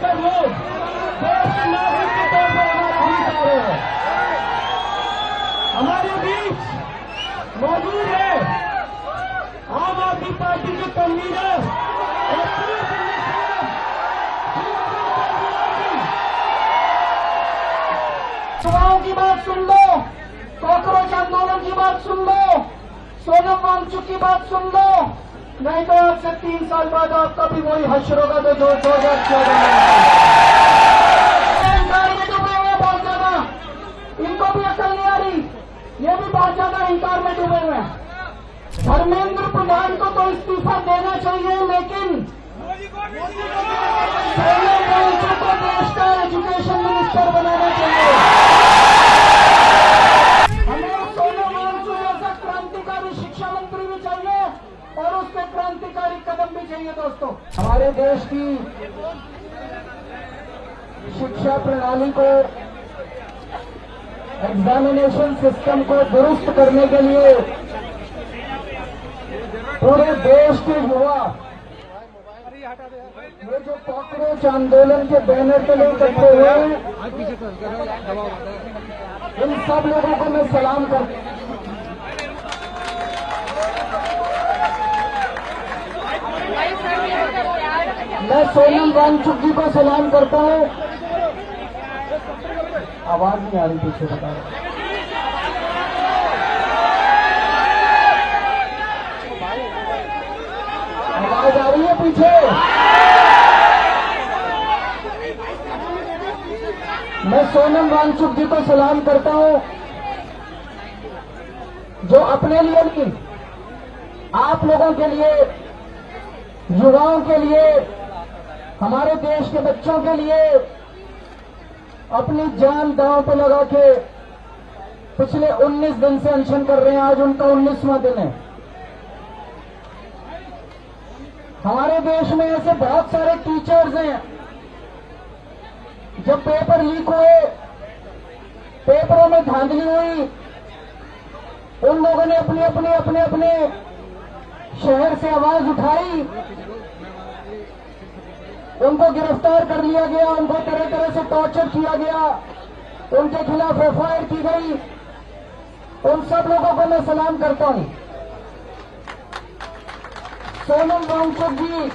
अधिकतर लोग देश के नागरिक के तौर पर हमारा हित आ रहे हैं। हमारे बीच मौजूद है आम आदमी पार्टी के कन्वीनर और युवाओं की बात सुन लो, कॉकरोच आंदोलन की बात सुन लो, सोनम वांगचुक की बात सुन लो, नहीं तो आज से 3 साल बाद आपका भी वही हश्र होगा जो 2014 में डूबे हुए बहुत ज्यादा। इनको भी अकल नहीं आ रही, ये भी बहुत ज्यादा अहंकार में डूबे हुए हैं। धर्मेंद्र प्रधान को तो इस्तीफा देना चाहिए, लेकिन सोनम वांगचुक को देश का एजुकेशन मिनिस्टर बनाना चाहिए। हमें सोनम वांगचुक जैसा क्रांतिकारी शिक्षा मंत्री भी चाहिए और उसके क्रांतिकारी कदम भी चाहिए। दोस्तों, हमारे देश की शिक्षा प्रणाली को, एग्जामिनेशन सिस्टम को दुरुस्त करने के लिए पूरे देश के युवा ये जो कॉकरोच आंदोलन के बैनर तले इकट्ठे हुए हैं, इन सब लोगों को मैं सलाम करता हूं। मैं सोनम वांगचुक जी को सलाम करता हूं। आवाज नहीं आ रही पीछे, बता रहा। आवाज आ रही है पीछे? मैं सोनम वांगचुक जी को सलाम करता हूं, जो अपने लिए नहीं, आप लोगों के लिए, युवाओं के लिए, हमारे देश के बच्चों के लिए अपनी जान दांव पे लगा के पिछले 19 दिन से अनशन कर रहे हैं। आज उनका 19वां दिन है। हमारे देश में ऐसे बहुत सारे टीचर्स हैं, जब पेपर लीक हुए, पेपरों में धांधली हुई, उन लोगों ने अपने शहर से आवाज उठाई, उनको गिरफ्तार कर लिया गया, उनको तरह तरह से टॉर्चर किया गया, उनके खिलाफ एफआईआर की गई। उन सब लोगों को मैं सलाम करता हूं। सोनम वांगचुक जी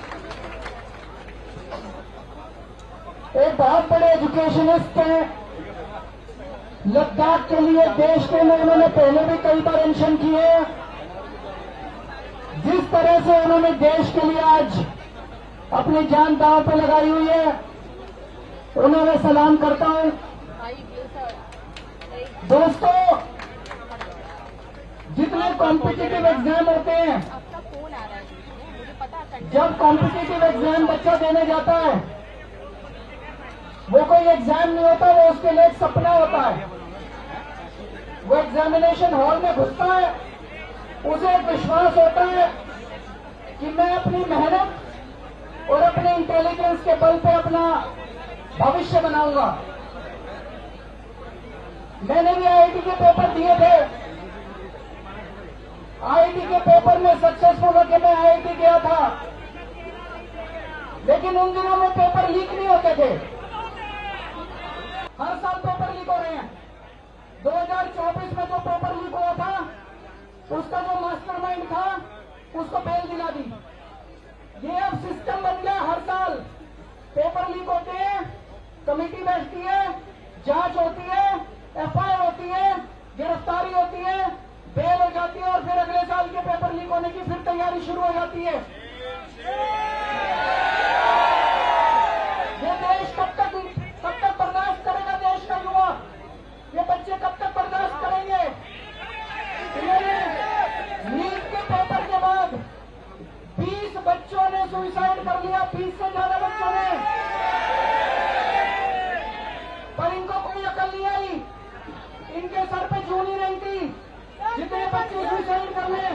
एक बहुत बड़े एजुकेशनिस्ट हैं। लद्दाख के लिए देश के लिए उन्होंने पहले भी कई बार अनशन किए। जिस तरह से उन्होंने देश के लिए आज अपनी जान दांव पे लगाई हुई है, उन्हें मैं सलाम करता हूं। दोस्तों, जितने कॉम्पिटिटिव एग्जाम होते हैं, जब कॉम्पिटिटिव एग्जाम बच्चा देने जाता है, वो कोई एग्जाम नहीं होता, वो उसके लिए एक सपना होता है। वो एग्जामिनेशन हॉल में घुसता है, उसे एक विश्वास होता है कि मैं अपनी मेहनत और अपने इंटेलिजेंस के बल पे अपना भविष्य बनाऊंगा। मैंने भी आईआईटी के पेपर दिए थे। आईआईटी के पेपर में सक्सेसफुल होकर मैं आईआईटी गया था, लेकिन उन दिनों में पेपर लीक नहीं होते थे। हर साल पेपर लीक हो रहे हैं। 2024 में जो पेपर लीक हुआ था, उसका जो मास्टरमाइंड था, उसको बेल दिला दी। ये अब सिस्टम बन गया। हर साल पेपर लीक होते हैं, कमेटी बैठती है, जांच होती है, एफआईआर होती है, गिरफ्तारी होती है, बेल हो जाती है और फिर अगले साल के पेपर लीक होने की फिर तैयारी शुरू हो जाती है। ये देश कब तक बर्दाश्त करेगा? देश का युवा, ये बच्चे कब तक बर्दाश्त करेंगे? नीट के पेपर के बाद 20 बच्चों ने सुसाइड कर लिया, 20 से ज्यादा बच्चों ने, पर इनको कोई अकल नहीं आई। इनके सर पे जूं नहीं रही थी। जितने बच्चे सुसाइड कर ले,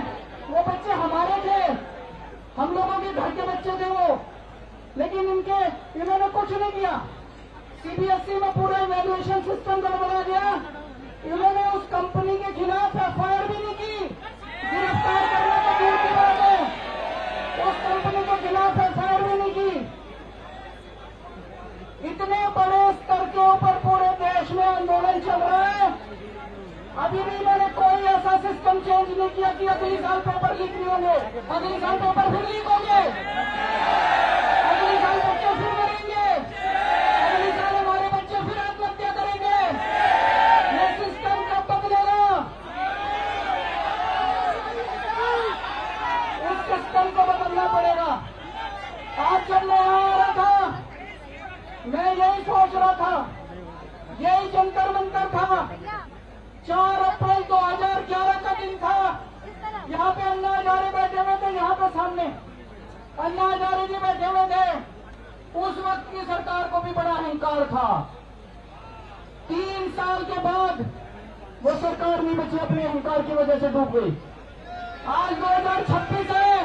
वो बच्चे हमारे थे, हम लोगों के घर के बच्चे थे वो, लेकिन इन्होंने कुछ नहीं किया। सीबीएसई में पूरा इवैल्यूएशन सिस्टम गड़बड़ा गया। इन्होंने उस कंपनी के खिलाफ एफआईआर भी नहीं की। गिरफ्तार करने तो दूर की बात है, उस कंपनी के खिलाफ एफआईआर भी नहीं की। इतने बड़े स्तर के ऊपर पूरे देश में आंदोलन चल रहा है, अभी भी मैंने कोई ऐसा सिस्टम चेंज नहीं किया कि अगली साल पेपर लीक नहीं होंगे, अगली साल पेपर फिर लीक होंगे, अगली साल बच्चे फिर मरेंगे, अगली साल हमारे बच्चे फिर आत्महत्या करेंगे। ये सिस्टम कब बदलेगा? इस सिस्टम को बदलना पड़ेगा। आज जब मैं यहाँ आ रहा था, मैं यही सोच रहा था, यही जंतर मंतर था। 4 अप्रैल 2011 का दिन था। यहाँ पे अन्ना हजारे बैठे हुए थे, यहाँ पे सामने अन्ना हजारे जी बैठे हुए थे। उस वक्त की सरकार को भी बड़ा अहंकार था। 3 साल के बाद वो सरकार नहीं बची, अपने अहंकार की वजह से डूब गई। आज 2026 है।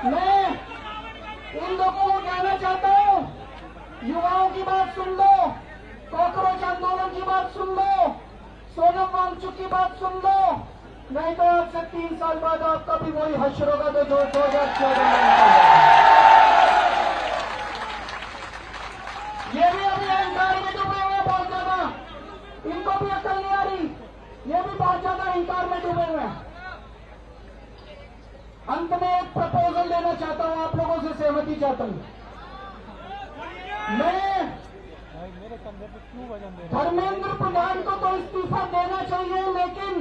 मैं इन लोगों को कहना चाहता हूं, युवाओं की बात सुन लो, कॉकरोच आंदोलन की बात सुन लो, सोनम वांगचुक की बात सुन लो, नहीं तो आपसे 3 साल बाद आपका भी वही हश्र होगा जो 2014 में। ये भी अभी अहंकार में डूबे हुए हैं बहुत ज्यादा, इनको भी अकल नहीं आ रही, ये भी बहुत ज्यादा अहंकार में डूबे हुए हैं। अंत में एक प्रपोजल देना चाहता हूं, आप लोगों से सहमति चाहता हूं। मैं धर्मेंद्र प्रधान को तो इस्तीफा देना चाहिए, लेकिन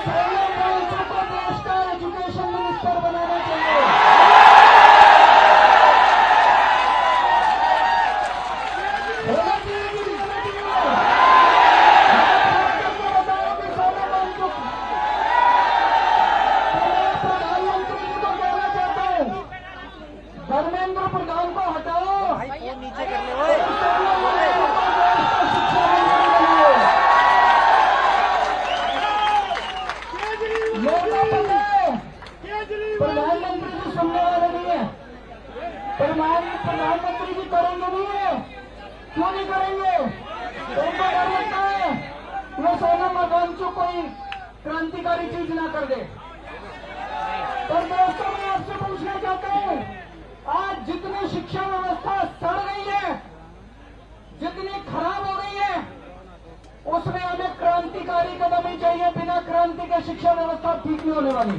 सोनम वांगचुक को देश का एजुकेशन मिनिस्टर बनाना चाहिए। होना चाहिए कि नहीं होना चाहिए? मैं बताया कि सोनम वांगचुक, मैं प्रधानमंत्री जी को कहना चाहता हूं, धर्मेंद्र प्रधान को हटाओ, नीचे कर ले। प्रधानमंत्री जी सुनने वाले नहीं है, प्रधानमंत्री जी करेंगे नहीं है। क्यों नहीं करेंगे? उनको डर लगता है वो सोनम वांगचुक कोई क्रांतिकारी चीज ना कर दे। पर दोस्तों, मैं आपसे पूछना चाहता हूं, आज जितनी शिक्षा व्यवस्था सड़ गई है, जितनी खराब हो गई है, उसमें हमें क्रांतिकारी कदम ही चाहिए। बिना क्रांति के शिक्षा व्यवस्था ठीक नहीं होने वाली।